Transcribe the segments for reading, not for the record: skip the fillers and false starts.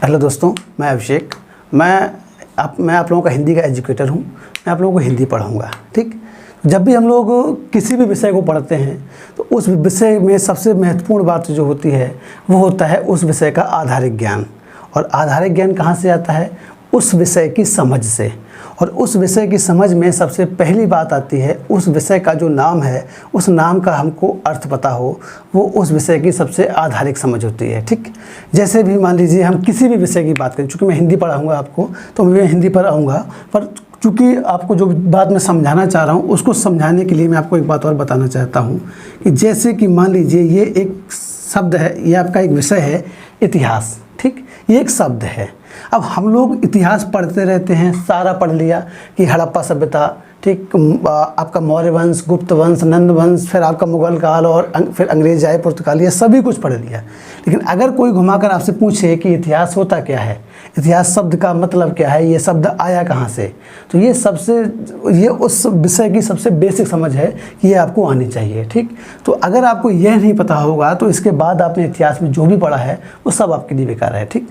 Hello दोस्तों, मैं अभिषेक। मैं आप लोगों का हिंदी का एजुकेटर हूँ। मैं आप लोगों को हिंदी पढ़ाऊँगा। ठीक, जब भी हम लोग किसी भी विषय को पढ़ते हैं तो उस विषय में सबसे महत्वपूर्ण बात जो होती है वो होता है उस विषय का आधारिक ज्ञान। और आधारिक ज्ञान कहाँ से आता है? उस विषय की समझ से। और उस विषय की समझ में सबसे पहली बात आती है उस विषय का जो नाम है, उस नाम का हमको अर्थ पता हो, वो उस विषय की सबसे आधारिक समझ होती है। ठीक, जैसे भी मान लीजिए हम किसी भी विषय की बात करें, चूँकि मैं हिंदी पढ़ाऊँगा आपको तो मैं हिंदी पर आऊँगा, पर चूँकि आपको जो बात मैं समझाना चाह रहा हूँ उसको समझाने के लिए मैं आपको एक बात और बताना चाहता हूँ कि जैसे कि मान लीजिए ये एक शब्द है, ये आपका एक विषय है इतिहास। ठीक, ये एक शब्द है। अब हम लोग इतिहास पढ़ते रहते हैं, सारा पढ़ लिया कि हड़प्पा सभ्यता, ठीक, आपका मौर्य वंश, गुप्त वंश, नंद वंश, फिर आपका मुगल काल और फिर अंग्रेज आए, पुर्तगाली, सभी कुछ पढ़ लिया। लेकिन अगर कोई घुमाकर आपसे पूछे कि इतिहास होता क्या है, इतिहास शब्द का मतलब क्या है, ये शब्द आया कहाँ से, तो ये उस विषय की सबसे बेसिक समझ है कि ये आपको आनी चाहिए। ठीक, तो अगर आपको यह नहीं पता होगा तो इसके बाद आपने इतिहास में जो भी पढ़ा है वो सब आपके लिए बेकार है। ठीक,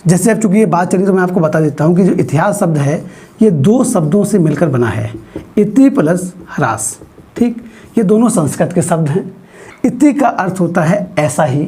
जैसे अब चूँकि ये बात चली तो मैं आपको बता देता हूँ कि जो इतिहास शब्द है ये दो शब्दों से मिलकर बना है, इति प्लस ह्रास। ठीक, ये दोनों संस्कृत के शब्द हैं। इति का अर्थ होता है ऐसा ही,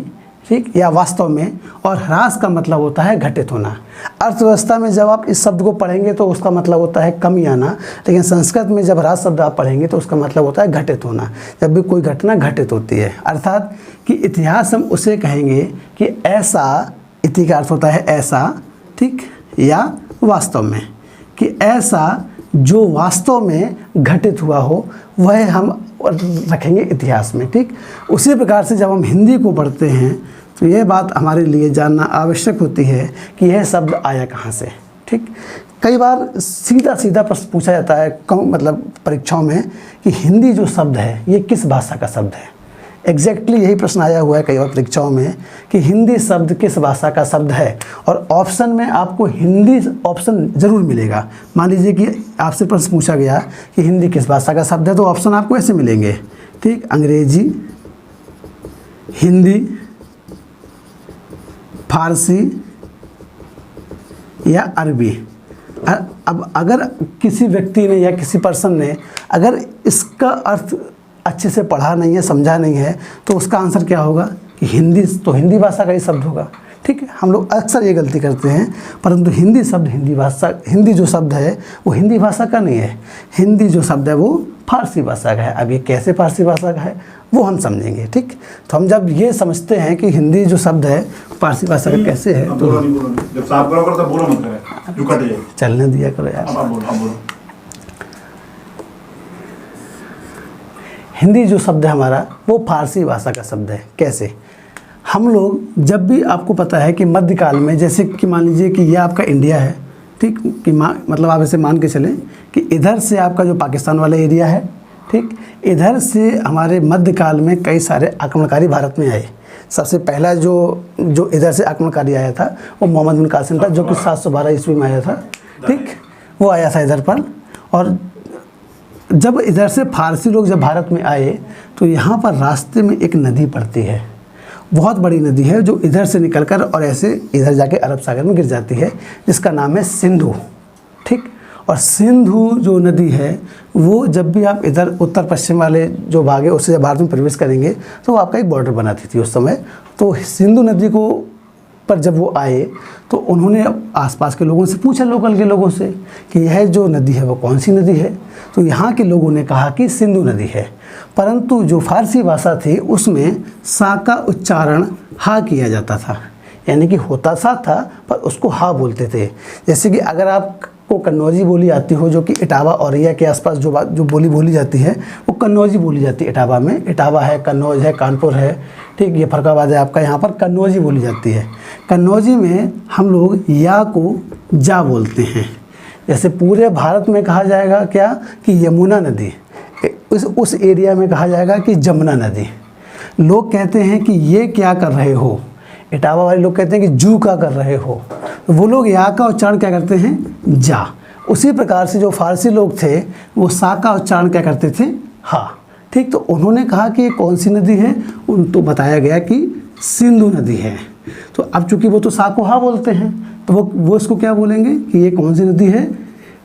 ठीक, या वास्तव में, और ह्रास का मतलब होता है घटित होना। अर्थव्यवस्था में जब आप इस शब्द को पढ़ेंगे तो उसका मतलब होता है कमी आना, लेकिन संस्कृत में जब ह्रास शब्द आप पढ़ेंगे तो उसका मतलब होता है घटित होना, जब भी कोई घटना घटित होती है। अर्थात कि इतिहास हम उसे कहेंगे कि ऐसा, इति का अर्थ होता है ऐसा, ठीक, या वास्तव में, कि ऐसा जो वास्तव में घटित हुआ हो वह हम रखेंगे इतिहास में। ठीक, उसी प्रकार से जब हम हिंदी को पढ़ते हैं तो यह बात हमारे लिए जानना आवश्यक होती है कि यह शब्द आया कहाँ से। ठीक, कई बार सीधा सीधा प्रश्न पूछा जाता है मतलब परीक्षाओं में कि हिंदी जो शब्द है ये किस भाषा का शब्द है। एग्जैक्टली यही प्रश्न आया हुआ है कई बार परीक्षाओं में कि हिंदी शब्द किस भाषा का शब्द है, और ऑप्शन में आपको हिंदी ऑप्शन ज़रूर मिलेगा। मान लीजिए कि आपसे प्रश्न पूछा गया कि हिंदी किस भाषा का शब्द है, तो ऑप्शन आपको ऐसे मिलेंगे। ठीक, अंग्रेजी, हिंदी, फारसी या अरबी। अब अगर किसी व्यक्ति ने या किसी पर्सन ने अगर इसका अर्थ अच्छे से पढ़ा नहीं है, समझा नहीं है, तो उसका आंसर क्या होगा कि हिंदी, तो हिंदी भाषा का ही शब्द होगा। ठीक है, हम लोग अक्सर ये गलती करते हैं, परंतु हिंदी शब्द, हिंदी जो शब्द है वो हिंदी भाषा का नहीं है। हिंदी जो शब्द है वो फारसी भाषा का है। अब ये कैसे फारसी भाषा का है वो हम समझेंगे। ठीक, तो हम जब ये समझते हैं कि हिंदी जो शब्द है फारसी भाषा का कैसे है, तो जब साफ करो तो बोलो मत करें, जो कट जाए, चलने दिया करो यार। अब बोलो। हिंदी जो शब्द है हमारा वो फारसी भाषा का शब्द है। कैसे? हम लोग जब भी, आपको पता है कि मध्यकाल में, जैसे कि मान लीजिए कि ये आपका इंडिया है, ठीक, कि मतलब आप ऐसे मान के चलें कि इधर से आपका जो पाकिस्तान वाला एरिया है, ठीक, इधर से हमारे मध्यकाल में कई सारे आक्रमणकारी भारत में आए। सबसे पहला जो इधर से आक्रमणकारी आया था वो मोहम्मद बिन कासिम था, जो कि 712 ईस्वी में आया था। ठीक, वो आया था इधर पर। और जब इधर से फारसी लोग जब भारत में आए तो यहाँ पर रास्ते में एक नदी पड़ती है, बहुत बड़ी नदी है, जो इधर से निकलकर और ऐसे इधर जाके अरब सागर में गिर जाती है, जिसका नाम है सिंधु। ठीक, और सिंधु जो नदी है वो जब भी आप इधर उत्तर पश्चिम वाले जो भाग है उससे जब भारत में प्रवेश करेंगे तो वो आपका एक बॉर्डर बनाती थी उस समय। तो सिंधु नदी को पर जब वो आए तो उन्होंने आसपास के लोगों से पूछा, लोकल के लोगों से, कि यह जो नदी है वो कौन सी नदी है। तो यहाँ के लोगों ने कहा कि सिंधु नदी है, परंतु जो फारसी भाषा थी उसमें सा का उच्चारण हा किया जाता था, यानी कि होता सा था पर उसको हा बोलते थे। जैसे कि अगर आपको कन्नौजी बोली आती हो, जो कि इटावा औरैया के आसपास जो बोली बोली जाती है वो कन्नौजी बोली जाती है इटावा में। इटावा है, कन्नौज है, कानपुर है, ठीक, ये फरकाबाद है आपका, यहाँ पर कन्नौजी बोली जाती है। कन्नौजी में हम लोग या को जा बोलते हैं। जैसे पूरे भारत में कहा जाएगा क्या कि यमुना नदी, उस एरिया में कहा जाएगा कि जमुना नदी। लोग कहते हैं कि ये क्या कर रहे हो, इटावा वाले लोग कहते हैं कि जू का कर रहे हो, तो वो लोग या का उच्चारण क्या करते हैं, जा। उसी प्रकार से जो फारसी लोग थे वो सा का उच्चारण क्या करते थे, हा। ठीक, तो उन्होंने कहा कि ये कौन सी नदी है, उनको बताया गया कि सिंधु नदी है। तो अब चूंकि वो तो सा को हा बोलते हैं तो वो इसको क्या बोलेंगे कि ये कौन सी नदी है,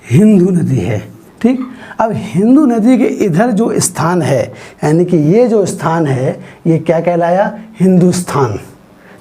हिंदू नदी है। ठीक, अब हिंदू नदी के इधर जो स्थान है, यानी कि ये जो स्थान है ये क्या कहलाया, हिंदुस्तान।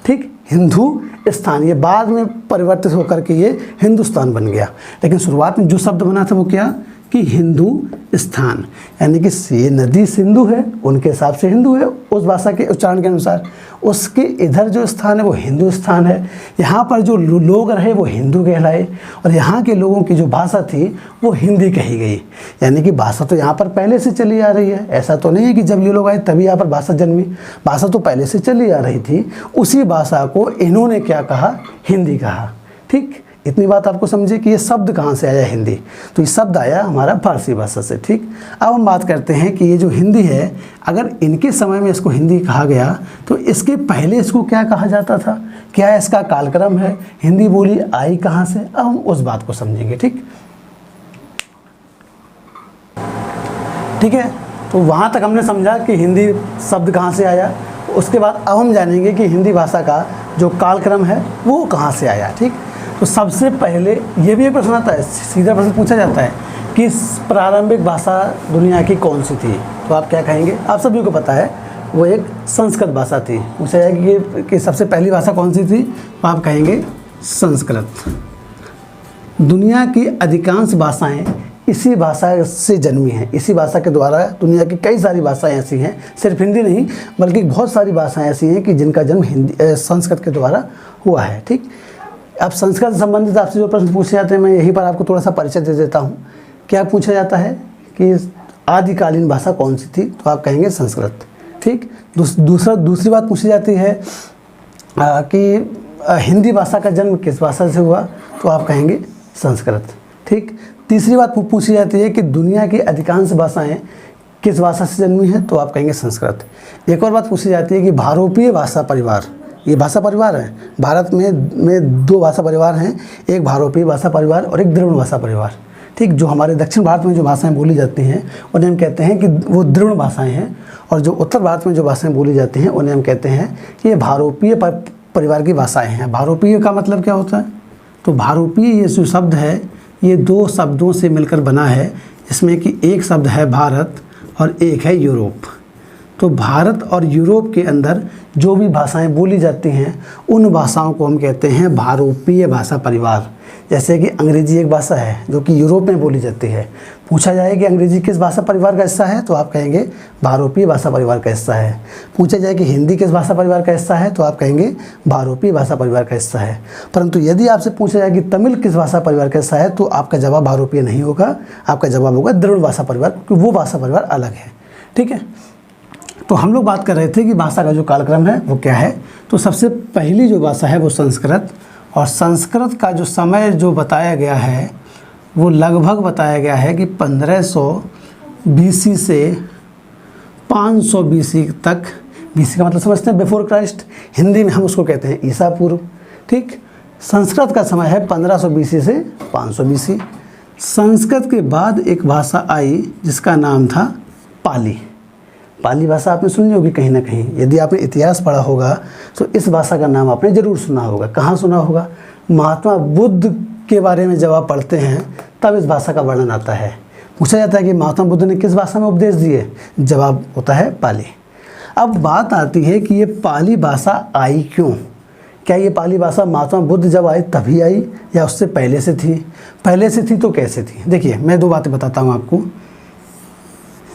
ठीक, हिंदू स्थान, ये बाद में परिवर्तित होकर के ये हिंदुस्तान बन गया, लेकिन शुरुआत में जो शब्द बना था वो क्या, कि हिंदू स्थान, यानी कि ये नदी सिंधु है, उनके हिसाब से हिंदू है उस भाषा के उच्चारण के अनुसार, उसके इधर जो स्थान है वो हिंदू स्थान है। यहाँ पर जो लोग रहे वो हिंदू कहलाए, और यहाँ के लोगों की जो भाषा थी वो हिंदी कही गई। यानी कि भाषा तो यहाँ पर पहले से चली आ रही है, ऐसा तो नहीं है कि जब ये लोग आए तभी यहाँ पर भाषा जन्मी, भाषा तो पहले से चली आ रही थी। उसी भाषा को इन्होंने क्या कहा, हिंदी कहा। ठीक, इतनी बात आपको समझे कि ये शब्द कहाँ से आया, हिंदी, तो ये शब्द आया हमारा फारसी भाषा से। ठीक, अब हम बात करते हैं कि ये जो हिंदी है, अगर इनके समय में इसको हिंदी कहा गया तो इसके पहले इसको क्या कहा जाता था, क्या इसका कालक्रम है, हिंदी बोली आई कहाँ से, अब हम उस बात को समझेंगे। ठीक, ठीक है, तो वहाँ तक हमने समझा कि हिंदी शब्द कहाँ से आया। उसके बाद अब हम जानेंगे कि हिंदी भाषा का जो कालक्रम है वो कहाँ से आया। ठीक, तो सबसे पहले ये भी एक प्रश्न आता है, सीधा प्रश्न पूछा जाता है कि प्रारंभिक भाषा दुनिया की कौन सी थी, तो आप क्या कहेंगे, आप सभी को पता है वो एक संस्कृत भाषा थी। पूछा जाएगा कि सबसे पहली भाषा कौन सी थी, तो आप कहेंगे संस्कृत। दुनिया की अधिकांश भाषाएं इसी भाषा से जन्मी हैं, इसी भाषा के द्वारा दुनिया की कई सारी भाषाएं ऐसी हैं, सिर्फ हिंदी नहीं बल्कि बहुत सारी भाषाएं ऐसी हैं कि जिनका जन्म संस्कृत के द्वारा हुआ है। ठीक, अब संस्कृत से संबंधित आपसे जो प्रश्न पूछे जाते हैं, मैं यहीं पर आपको थोड़ा सा परिचय दे देता हूँ। क्या पूछा जाता है कि आदिकालीन भाषा कौन सी थी, तो आप कहेंगे संस्कृत। ठीक, दूसरी बात पूछी जाती है कि हिंदी भाषा का जन्म किस भाषा से हुआ, तो आप कहेंगे संस्कृत। ठीक, तीसरी बात पूछी जाती है कि दुनिया की अधिकांश भाषाएं किस भाषा से जन्मी हैं, तो आप कहेंगे संस्कृत। एक और बात पूछी जाती है कि भारतीय भाषा परिवार, ये भाषा परिवार है, भारत में दो भाषा परिवार हैं, एक भारतीय भाषा परिवार और एक द्रविड़ भाषा परिवार। ठीक, जो हमारे दक्षिण भारत में जो भाषाएं बोली जाती हैं उन्हें हम कहते हैं कि वो द्रविड़ भाषाएं हैं, और जो उत्तर भारत में जो भाषाएं बोली जाती हैं उन्हें हम कहते हैं कि ये भारतीय परिवार की भाषाएं हैं। भारतीय का मतलब क्या होता है, तो भारतीय ये जो शब्द है ये दो शब्दों से मिलकर बना है, जिसमें कि एक शब्द है भारत और एक है यूरोप। तो भारत और यूरोप के अंदर जो भी भाषाएं बोली जाती हैं उन भाषाओं को हम कहते हैं भारतीय भाषा परिवार। जैसे कि अंग्रेजी एक भाषा है जो कि यूरोप में बोली जाती है, पूछा जाए कि अंग्रेजी किस भाषा परिवार का हिस्सा है, तो आप कहेंगे भारतीय भाषा परिवार का हिस्सा है। पूछा जाए कि हिंदी किस भाषा परिवार का हिस्सा है, तो आप कहेंगे भारतीय भाषा परिवार का हिस्सा है। परंतु यदि आपसे पूछा जाए कि तमिल किस भाषा परिवार का हिस्सा है, तो आपका जवाब भारतीय नहीं होगा, आपका जवाब होगा द्रविड़ भाषा परिवार, क्योंकि वो भाषा परिवार अलग है। ठीक है, तो हम लोग बात कर रहे थे कि भाषा का जो कालक्रम है वो क्या है। तो सबसे पहली जो भाषा है वो संस्कृत, और संस्कृत का जो समय जो बताया गया है वो लगभग बताया गया है कि 1500 BC से 500 BC तक। BC का मतलब समझते हैं बिफोर क्राइस्ट, हिंदी में हम उसको कहते हैं ईसा पूर्व। ठीक, संस्कृत का समय है 1500 BC से 500 BC। संस्कृत के बाद एक भाषा आई जिसका नाम था पाली। पाली भाषा आपने सुनी होगी कहीं ना कहीं, यदि आपने इतिहास पढ़ा होगा तो इस भाषा का नाम आपने ज़रूर सुना होगा। कहाँ सुना होगा, महात्मा बुद्ध के बारे में जब आप पढ़ते हैं तब इस भाषा का वर्णन आता है। पूछा जाता है कि महात्मा बुद्ध ने किस भाषा में उपदेश दिए, जवाब होता है पाली। अब बात आती है कि ये पाली भाषा आई क्यों, क्या ये पाली भाषा महात्मा बुद्ध जब आए तभी आई या उससे पहले से थी, पहले से थी तो कैसे थी। देखिए मैं दो बातें बताता हूँ आपको।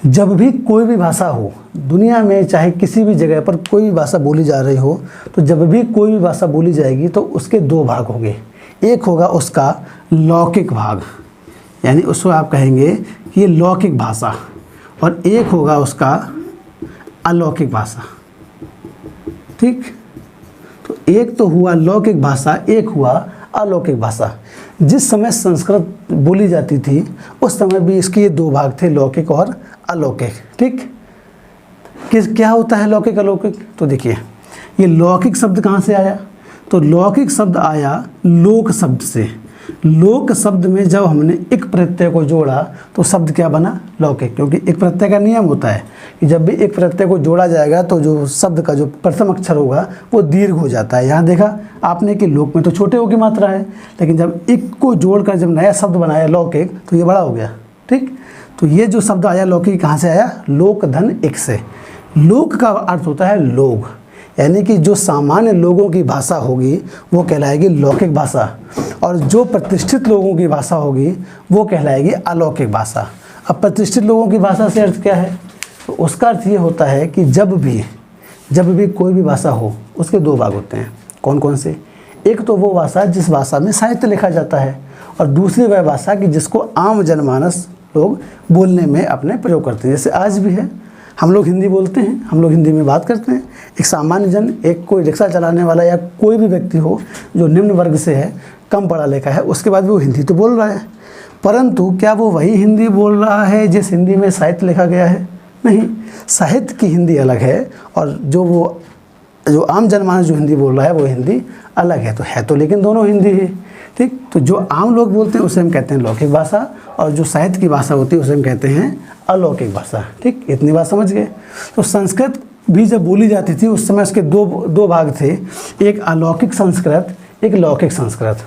जब भी कोई भी भाषा हो दुनिया में, चाहे किसी भी जगह पर कोई भी भाषा बोली जा रही हो, तो जब भी कोई भी भाषा बोली जाएगी तो उसके दो भाग होंगे। एक होगा उसका लौकिक भाग, यानी उसको आप कहेंगे कि ये लौकिक भाषा, और एक होगा उसका अलौकिक भाषा। ठीक, तो एक तो हुआ लौकिक भाषा, एक हुआ अलौकिक भाषा। जिस समय संस्कृत बोली जाती थी उस समय भी इसके दो भाग थे, लौकिक और अलौकिक। ठीक, क्या होता है लौकिक अलौकिक, तो देखिए ये लौकिक शब्द कहाँ से आया, तो लौकिक शब्द आया लोक शब्द से। लोक शब्द में जब हमने एक प्रत्यय को जोड़ा तो शब्द क्या बना? लौकिक। क्योंकि एक प्रत्यय का नियम होता है कि जब भी एक प्रत्यय को जोड़ा जाएगा तो जो शब्द का जो प्रथम अक्षर होगा वो दीर्घ हो जाता है। यहाँ देखा आपने कि लोक में तो छोटे हो की मात्रा है, लेकिन जब एक को जोड़कर जब नया शब्द बनाया लौकिक तो ये बड़ा हो गया। ठीक, तो ये जो शब्द आया लौकिक कहाँ से आया? लोक धन एक से। लोक का अर्थ होता है लोग, यानी कि जो सामान्य लोगों की भाषा होगी वो कहलाएगी लौकिक भाषा, और जो प्रतिष्ठित लोगों की भाषा होगी वो कहलाएगी अलौकिक भाषा। अब प्रतिष्ठित लोगों की भाषा से अर्थ क्या है? तो उसका अर्थ ये होता है कि जब भी कोई भी भाषा हो उसके दो भाग होते हैं। कौन कौन से? एक तो वो भाषा जिस भाषा में साहित्य लिखा जाता है, और दूसरी वह भाषा कि जिसको आम जनमानस लोग बोलने में अपने प्रयोग करते हैं। जैसे आज भी है, हम लोग हिंदी बोलते हैं, हम लोग हिंदी में बात करते हैं। एक सामान्य जन, एक कोई रिक्शा चलाने वाला या कोई भी व्यक्ति हो जो निम्न वर्ग से है, कम पढ़ा लिखा है, उसके बाद भी वो हिंदी तो बोल रहा है, परंतु क्या वो वही हिंदी बोल रहा है जिस हिंदी में साहित्य लिखा गया है? नहीं, साहित्य की हिंदी अलग है, और जो आम जनमानस जो हिंदी बोल रहा है वो हिंदी अलग है तो लेकिन दोनों हिंदी है। ठीक, तो जो आम लोग बोलते हैं उसे हम कहते हैं लौकिक भाषा, और जो साहित्य की भाषा होती है उसे हम कहते हैं अलौकिक भाषा। ठीक, इतनी बात समझ गए। तो संस्कृत भी जब बोली जाती थी उस समय उसके दो भाग थे, एक अलौकिक संस्कृत, एक लौकिक संस्कृत।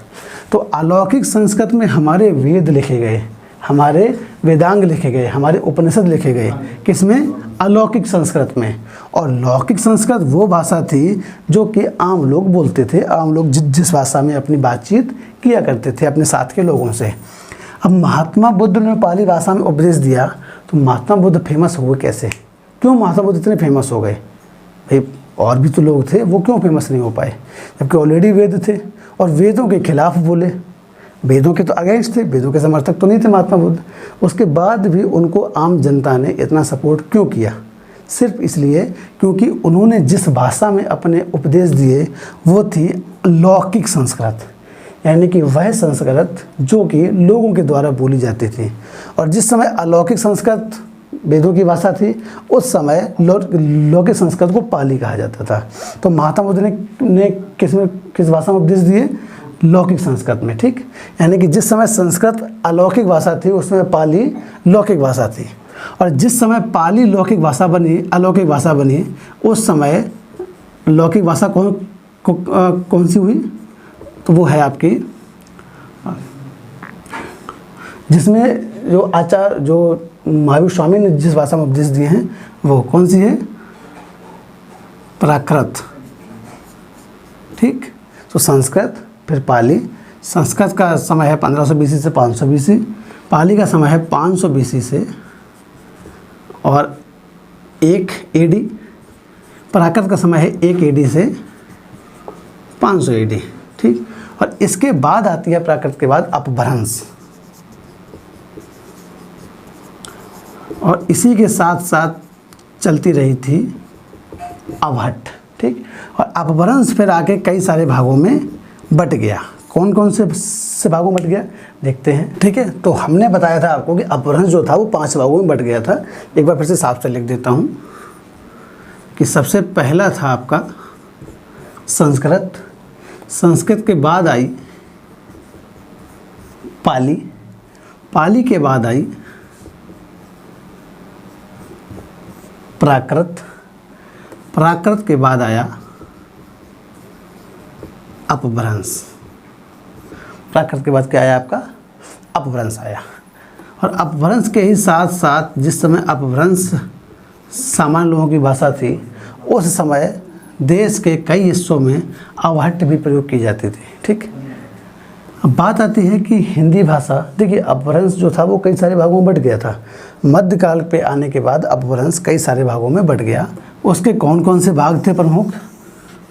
तो अलौकिक संस्कृत में हमारे वेद लिखे गए, हमारे वेदांग लिखे गए, हमारे उपनिषद लिखे गए, किसमें? अलौकिक संस्कृत में। और लौकिक संस्कृत वो भाषा थी जो कि आम लोग बोलते थे, आम लोग जिस भाषा में अपनी बातचीत किया करते थे अपने साथ के लोगों से। अब महात्मा बुद्ध ने पाली भाषा में उपदेश दिया, तो महात्मा बुद्ध फेमस हुए कैसे? क्यों महात्मा बुद्ध इतने फेमस हो गए? भाई और भी तो लोग थे, वो क्यों फेमस नहीं हो पाए? जबकि ऑलरेडी वेद थे, और वेदों के खिलाफ बोले, वेदों के तो अगेंस्ट थे, वेदों के समर्थक तो नहीं थे महात्मा बुद्ध। उसके बाद भी उनको आम जनता ने इतना सपोर्ट क्यों किया? सिर्फ इसलिए क्योंकि उन्होंने जिस भाषा में अपने उपदेश दिए वो थी लौकिक संस्कृत, यानी कि वह संस्कृत जो कि लोगों के द्वारा बोली जाती थी। और जिस समय अलौकिक संस्कृत वेदों की भाषा थी, उस समय लौकिक संस्कृत को पाली कहा जाता था। तो महात्मा बुद्ध ने किस भाषा में उपदेश दिए? लौकिक संस्कृत में। ठीक, यानी कि जिस समय संस्कृत अलौकिक भाषा थी उस समय पाली लौकिक भाषा थी, और जिस समय पाली लौकिक भाषा बनी, अलौकिक भाषा बनी, उस समय लौकिक भाषा कौन सी हुई? तो वो है आपकी, जिसमें जो आचार्य जो महावीर स्वामी ने जिस भाषा में उपदेश दिए हैं वो कौन सी है? प्राकृत। ठीक, तो संस्कृत फिर पाली। संस्कृत का समय है 1500 BC से 500 BC, पाली का समय है 500 BC से और 1 AD, प्राकृत का समय है 1 AD से 500 AD। ठीक, और इसके बाद आती है प्राकृत के बाद अपभ्रंश, और इसी के साथ साथ चलती रही थी अवहट्ठ। ठीक, और अपभ्रंश फिर आके कई सारे भागों में बट गया। कौन कौन से भागों में बट गया देखते हैं। ठीक है, तो हमने बताया था आपको कि अपभ्रंश जो था वो 5 भागों में बट गया था। एक बार फिर से साफ से लिख देता हूँ कि सबसे पहला था आपका संस्कृत, संस्कृत के बाद आई पाली, पाली के बाद आई प्राकृत, प्राकृत के बाद आया अपभ्रंश, प्राकृत के बाद क्या आया आपका? अपभ्रंश आया। और अपभ्रंश के ही साथ साथ जिस समय अपभ्रंश सामान्य लोगों की भाषा थी, उस समय देश के कई हिस्सों में अवहट्ठ भी प्रयोग की जाती थी। ठीक, अब बात आती है कि हिंदी भाषा, देखिए अपभ्रंश जो था वो कई सारे भागों में बट गया था। मध्यकाल पे आने के बाद अपभ्रंश कई सारे भागों में बट गया। उसके कौन कौन से भाग थे प्रमुख?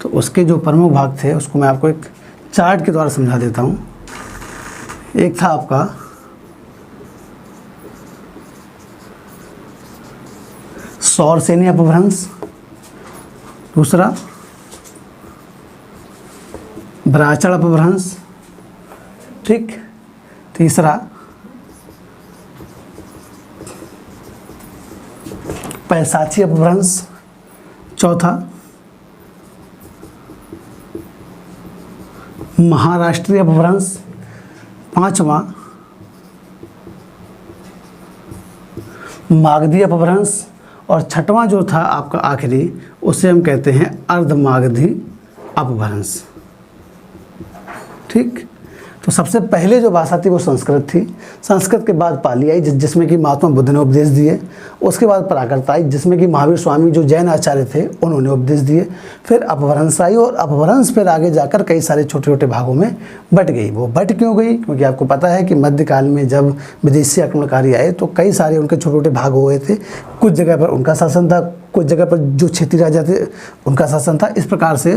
तो उसके जो प्रमुख भाग थे उसको मैं आपको एक चार्ट के द्वारा समझा देता हूँ। एक था आपका सौरसेनी अपभ्रंश, दूसरा ब्राह्मण अपभ्रंश, ठीक, तीसरा पैसाची अपभ्रंश, चौथा महाराष्ट्रीय अपभ्रंश, पांचवा मागधी अपभ्रंश, और छठवां जो था आपका आखिरी, उसे हम कहते हैं अर्धमागधी अपभ्रंश। ठीक, तो सबसे पहले जो भाषा थी वो संस्कृत थी। संस्कृत के बाद पाली आई जिसमें कि महात्मा बुद्ध ने उपदेश दिए। उसके बाद प्राकृत आई जिसमें कि महावीर स्वामी जो जैन आचार्य थे उन्होंने उपदेश दिए। फिर अपभ्रंश आई, और अपभ्रंश फिर आगे जाकर कई सारे छोटे छोटे भागों में बट गई। वो बट क्यों गई? क्योंकि आपको पता है कि मध्यकाल में जब विदेशी आक्रमणकारी आए तो कई सारे उनके छोटे छोटे भाग हुए थे। कुछ जगह पर उनका शासन था, कुछ जगह पर जो क्षेत्रीय राजा थे उनका शासन था। इस प्रकार से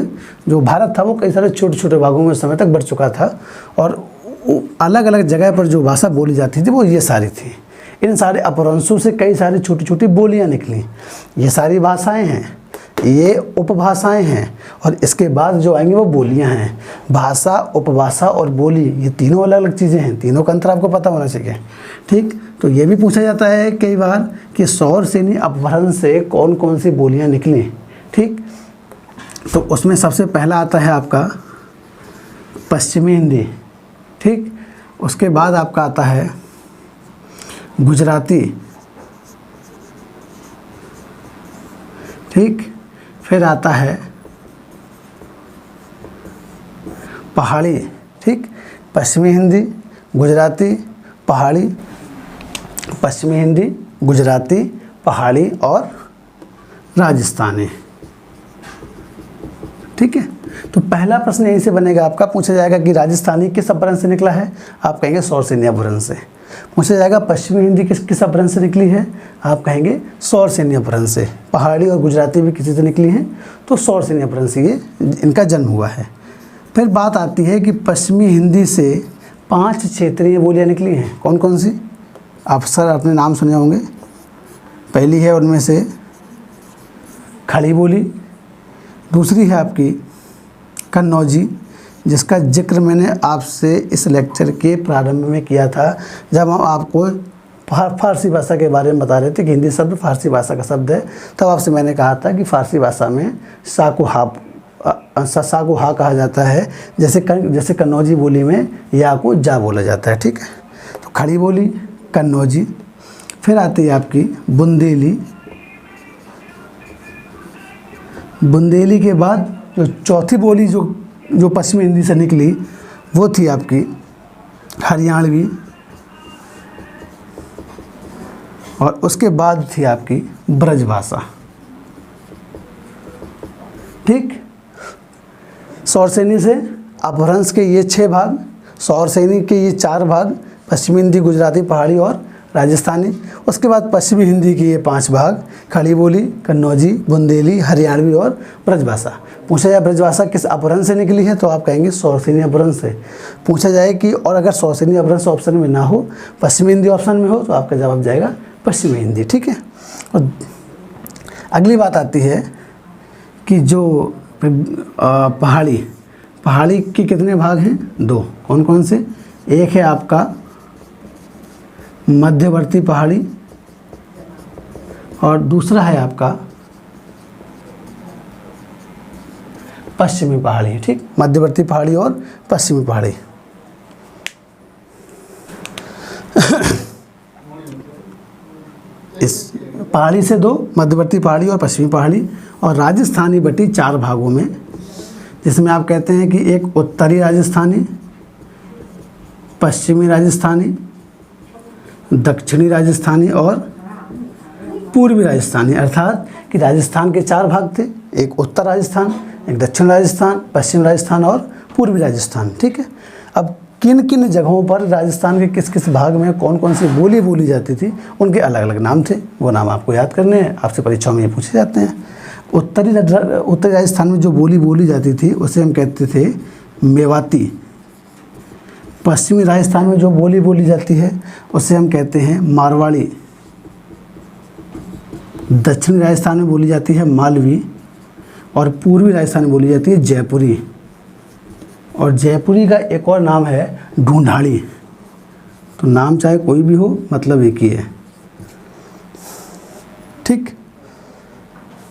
जो भारत था वो कई सारे छोटे छोटे भागों में समय तक बढ़ चुका था, और अलग अलग जगह पर जो भाषा बोली जाती थी वो ये सारी थी। इन सारे अपभ्रंशों से कई सारी छोटी छोटी बोलियां निकली। ये सारी भाषाएं हैं, ये उपभाषाएं हैं, और इसके बाद जो आएंगी वो बोलियां हैं। भाषा, उपभाषा और बोली, ये तीनों अलग अलग चीज़ें हैं। तीनों का अंतर आपको पता होना चाहिए। ठीक, तो ये भी पूछा जाता है कई बार कि सौरसेनी अपभ्रंश से कौन कौन सी बोलियां निकली। ठीक, तो उसमें सबसे पहला आता है आपका पश्चिमी हिंदी। ठीक, उसके बाद आपका आता है गुजराती। ठीक, फिर आता है पहाड़ी। ठीक, पश्चिमी हिंदी, गुजराती, पहाड़ी, पश्चिमी हिंदी, गुजराती, पहाड़ी और राजस्थानी। ठीक है, तो पहला प्रश्न यहीं से बनेगा आपका। पूछा जाएगा कि राजस्थानी किस अपभ्रंश से निकला है? आप कहेंगे सौरसेनी अपभ्रंश से। पूछा जाएगा पश्चिमी हिंदी किस अपभ्रंश से निकली है? आप कहेंगे सौरसेनी अपभ्रंश से। पहाड़ी और गुजराती भी किसी से निकली हैं, तो सौरसेनी अपभ्रंश से ये इनका जन्म हुआ है। फिर बात आती है कि पश्चिमी हिंदी से 5 क्षेत्रीय बोलियाँ निकली हैं। कौन कौन सी? आप सर अपने नाम सुने होंगे। पहली है उनमें से खड़ी बोली, दूसरी है आपकी कन्नौजी, जिसका जिक्र मैंने आपसे इस लेक्चर के प्रारंभ में किया था जब हम आपको फारसी भाषा के बारे में बता रहे थे कि हिंदी शब्द फारसी भाषा का शब्द है। तब आपसे मैंने कहा था कि फारसी भाषा में सा को हा कहा जाता है, जैसे कन्नौजी बोली में या को जा बोला जाता है। ठीक है, तो खड़ी बोली, कन्नौजी। फिर आती है आपकी बुंदेली। बुंदेली के बाद जो चौथी बोली जो पश्चिमी हिंदी से निकली वो थी आपकी हरियाणवी, और उसके बाद थी आपकी ब्रजभाषा। ठीक, सौरसेनी से अपभ्रंश के ये 6 भाग, सौरसेनी के ये 4 भाग, पश्चिमी हिंदी, गुजराती, पहाड़ी और राजस्थानी। उसके बाद पश्चिमी हिंदी के ये 5 भाग, खड़ी बोली, कन्नौजी, बुंदेली, हरियाणवी और ब्रजभाषा। पूछा जाए ब्रजभाषा किस अपभ्रंश से निकली है, तो आप कहेंगे सौरसेनी अपभ्रंश से। पूछा जाए कि और अगर सौरसेनी अपभ्रंश ऑप्शन में ना हो, पश्चिमी हिंदी ऑप्शन में हो, तो आपका जवाब जाएगा पश्चिमी हिंदी। ठीक है, और अगली बात आती है कि जो पहाड़ी के कितने भाग हैं? 2। कौन कौन से? एक है आपका मध्यवर्ती पहाड़ी, और दूसरा है आपका पश्चिमी पहाड़ी। ठीक, मध्यवर्ती पहाड़ी और पश्चिमी पहाड़ी। इस पहाड़ी से 2, मध्यवर्ती पहाड़ी और पश्चिमी पहाड़ी। और राजस्थानी बटी 4 भागों में, जिसमें आप कहते हैं कि एक उत्तरी राजस्थानी, पश्चिमी राजस्थानी, दक्षिणी राजस्थानी और पूर्वी राजस्थानी। अर्थात कि राजस्थान के 4 भाग थे, एक उत्तर राजस्थान, एक दक्षिण राजस्थान, पश्चिम राजस्थान और पूर्वी राजस्थान। ठीक है, अब किन किन जगहों पर राजस्थान के किस किस भाग में कौन कौन सी बोली बोली जाती थी, उनके अलग अलग नाम थे। वो नाम आपको याद करने हैं, आपसे परीक्षाओं में ये पूछे जाते हैं। उत्तरी राजस्थान में जो बोली बोली जाती थी उसे हम कहते थे मेवाती। पश्चिमी राजस्थान में जो बोली बोली जाती है उसे हम कहते हैं मारवाड़ी। दक्षिणी राजस्थान में बोली जाती है मालवी, और पूर्वी राजस्थान में बोली जाती है जयपुरी। और जयपुरी का एक और नाम है ढूंढाड़ी। तो नाम चाहे कोई भी हो, मतलब एक ही है। ठीक,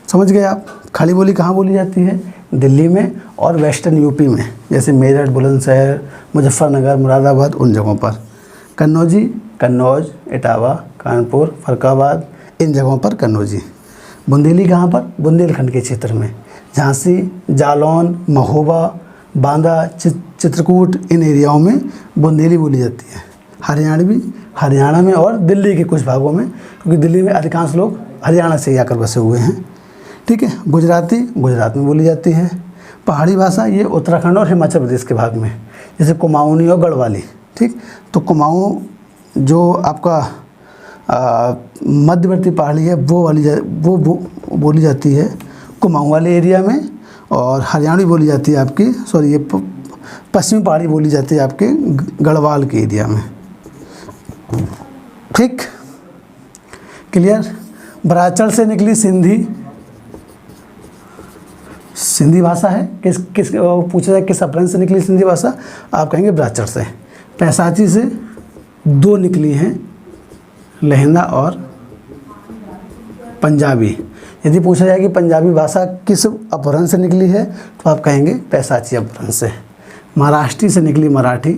समझ गए आप? खड़ी बोली कहाँ बोली जाती है? दिल्ली में और वेस्टर्न यूपी में, जैसे मेरठ, बुलंदशहर, मुजफ्फरनगर, मुरादाबाद, उन जगहों पर। कन्नौजी, कन्नौज, इटावा, कानपुर, फरुखाबाद, इन जगहों पर कन्नौजी। बुंदेली कहाँ पर? बुंदेलखंड के क्षेत्र में, झांसी, जालौन, महोबा, बांदा, चित्रकूट, इन एरियाओं में बुंदेली बोली जाती है। हरियाणवी, हरियाणा में और दिल्ली के कुछ भागों में, क्योंकि दिल्ली में अधिकांश लोग हरियाणा से ही आकर बसे हुए हैं। ठीक है। गुजराती, गुजरात में बोली जाती है। पहाड़ी भाषा ये उत्तराखंड और हिमाचल प्रदेश के भाग में, जैसे कुमाऊनी और गढ़वाली। ठीक। तो कुमाऊँ जो आपका मध्यवर्ती पहाड़ी है वो बोली जाती है कुमाऊँ वाले एरिया में, और हरियाणवी बोली जाती है आपकी, सॉरी ये पश्चिमी पहाड़ी बोली जाती है आपके गढ़वाल के एरिया में। ठीक, क्लियर। बराचड़ से निकली सिंधी, सिंधी भाषा है। किस पूछा जाए किस अपभ्रंश से निकली सिंधी भाषा, आप कहेंगे बराचड़ से। पैसाची से दो निकली हैं, लहंदा और पंजाबी। यदि पूछा जाए कि पंजाबी भाषा किस अपभ्रंश से निकली है, तो आप कहेंगे पैसाची अपभ्रंश से। महाराष्ट्री से निकली मराठी।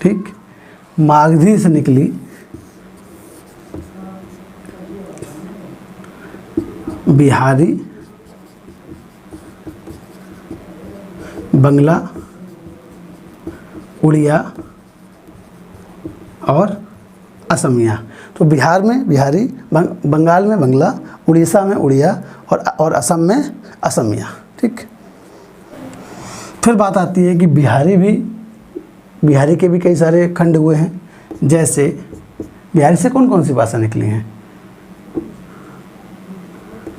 ठीक। मागधी से निकली बिहारी, बंगला, उड़िया और असमिया। तो बिहार में बिहारी, बंगाल में बंगला, उड़ीसा में उड़िया और असम में असमिया। ठीक। फिर बात आती है कि बिहारी के भी कई सारे खंड हुए हैं। जैसे बिहारी से कौन कौन सी भाषा निकली हैं?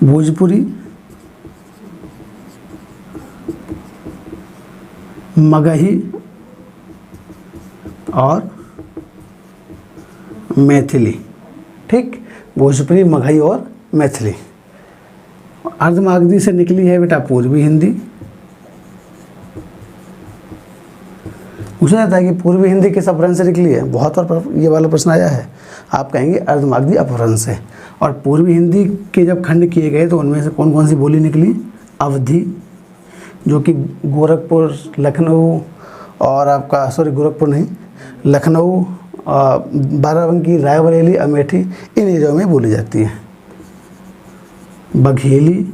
भोजपुरी, मगही और मैथिली। ठीक। भोजपुरी, मगही और मैथिली। अर्धमागधी से निकली है बेटा पूर्वी हिंदी। पूछा जाता है कि पूर्वी हिंदी किस अपभ्रंश से निकली है, बहुत बार ये वाला प्रश्न आया है। आप कहेंगे अर्धमागधी अपभ्रंश से। और पूर्वी हिंदी के जब खंड किए गए तो उनमें से कौन कौन सी बोली निकली? अवधी, जो कि गोरखपुर, लखनऊ और आपका गोरखपुर नहीं, लखनऊ, बाराबंकी, रायबरेली, अमेठी, इन एरिया में बोली जाती है। बघेली,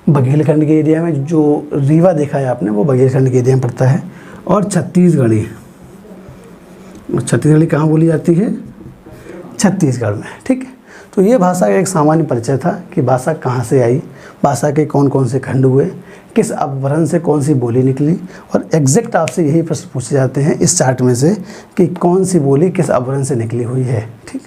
बघेलखंड के एरिया में, जो रीवा देखा है आपने वो बघेलखंड के एरिया में पड़ता है। और छत्तीसगढ़ी, छत्तीसगढ़ी कहाँ बोली जाती है? छत्तीसगढ़ में। ठीक है। तो ये भाषा का एक सामान्य परिचय था कि भाषा कहाँ से आई, भाषा के कौन कौन से खंड हुए, किस अपभ्रंश से कौन सी बोली निकली, और एग्जैक्ट आपसे यही प्रश्न पूछे जाते हैं इस चार्ट में से कि कौन सी बोली किस अपभ्रंश से निकली हुई है। ठीक।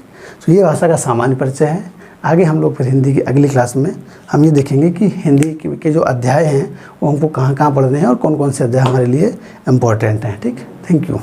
तो ये भाषा का सामान्य परिचय है। आगे हम लोग फिर हिंदी की अगली क्लास में हम ये देखेंगे कि हिंदी के जो अध्याय हैं वो हमको कहाँ कहाँ पढ़ने हैं और कौन कौन से अध्याय हमारे लिए इम्पोर्टेंट हैं। ठीक। Thank you.